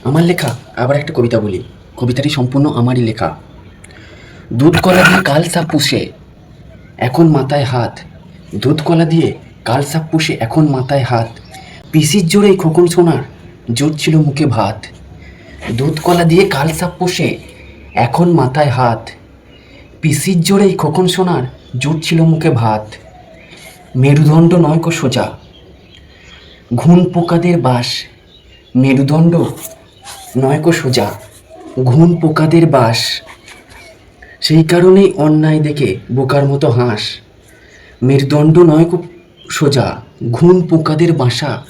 আমার লেখা আবার একটা কবিতা বলি। কবিতাটি সম্পূর্ণ আমারই লেখা। দুধ কলা দিয়ে কাল সাপ পুষে এখন মাথায় হাত। দুধ কলা দিয়ে কাল সাপ পুষে এখন মাথায় হাত। পিসির জোরেই খোকন সোনার জুটছিল মুখে ভাত। দুধ কলা দিয়ে কাল সাপ পুষে এখন মাথায় হাত। পিসির জোরেই খোকন সোনার জুটছিল মুখে ভাত। মেরুদণ্ড নয় কো সোজা, ঘুণ পোকাদের বাস। মেরুদণ্ড নয় কো সোজা, ঘুণ পোকাদের বাস। সেই কারণেই অন্যায় দেখে বোকার মতো হাস। মেরুদণ্ড নয় কো সোজা, ঘুণ পোকাদের বাসা।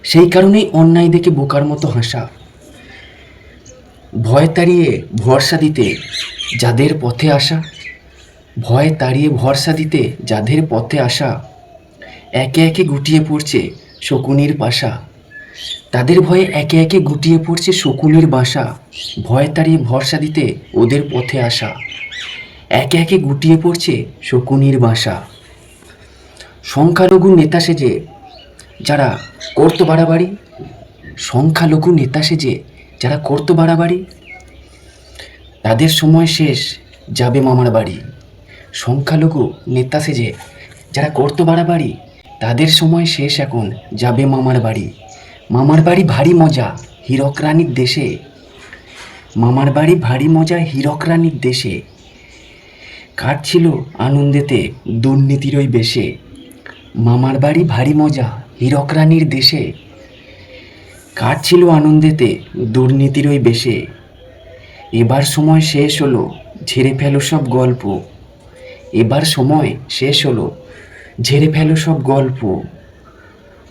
সেই কারণেই অন্যায় দেখে বোকার মতো হাসা। ভয় তাড়িয়ে ভরসা দিতে যাদের পথে আসা। ভয় তাড়িয়ে ভরসা দিতে যাদের পথে আসা। একে একে গুটিয়ে পড়ছে শকুনির পাশা। তাদের ভয়ে একে একে গুটিয়ে পড়ছে শকুনির বাসা। ভয় তাড়িয়ে ভরসা দিতে ওদের পথে আসা। একে একে গুটিয়ে পড়ছে শকুনির বাসা। সংখ্যালঘু নেতা সেজে যারা করতো বাড়াবাড়ি। সংখ্যালঘু নেতা সেজে যারা করতো বাড়াবাড়ি, তাদের সময় শেষ, যাবে মামার বাড়ি। সংখ্যালঘু নেতা সেজে যারা করতো বাড়াবাড়ি, তাদের সময় শেষ, এখন যাবে মামার বাড়ি। মামার বাড়ি ভারী মজা হীরক রানীর দেশে। মামার বাড়ি ভারী মজা হীরক রানীর দেশে। কাটছিল আনন্দেতে দুর্নীতির ওই বেশে। মামার বাড়ি ভারী মজা হীরক রানীর দেশে। কাটছিল আনন্দেতে দুর্নীতির ওই বেশে। এবার সময় শেষ হলো, ঝেড়ে ফেলো সব গল্প। এবার সময় শেষ হলো, ঝেড়ে ফেলো সব গল্প।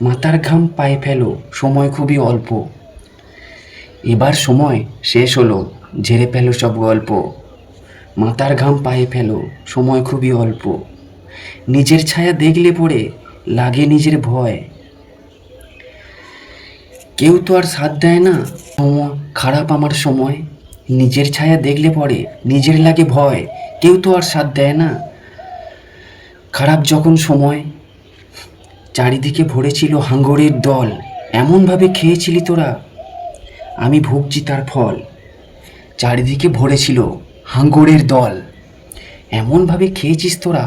মাথার ঘাম পায়ে ফেলো, সময় খুবই অল্প। এবার সময় শেষ হলো, ঝেড়ে ফেলো সব গল্প। মাথার ঘাম পায়ে ফেলো, সময় খুবই অল্প। নিজের ছায়া দেখলে পড়ে লাগে নিজের ভয়। কেউ তো আর সাথ দেয় না, সময় খারাপ আমার সময়। নিজের ছায়া দেখলে পড়ে নিজের লাগে ভয়। কেউ তো আর সাথ দেয় না, খারাপ যখন সময়। চারিদিকে ভরেছিল হাঙ্গরের দল, এমনভাবে খেয়েছিলি তোরা, আমি ভুগছি তার ফল। চারিদিকে ভরেছিল হাঙ্গরের দল, এমনভাবে খেয়েছিস তোরা,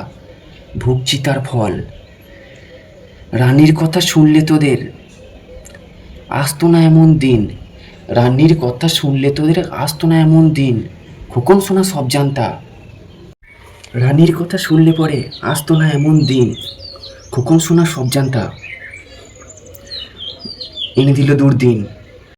ভুগছি তার ফল। রানীর কথা শুনলে তোদের আসতো না এমন দিন। রানীর কথা শুনলে তোদের আসতো না এমন দিন। খোকন সোনা সব জানতা, রানীর কথা শুনলে পরে আসতো না এমন দিন। খোকন সোনা সব জানতা, এনে দিল দুর্দিন।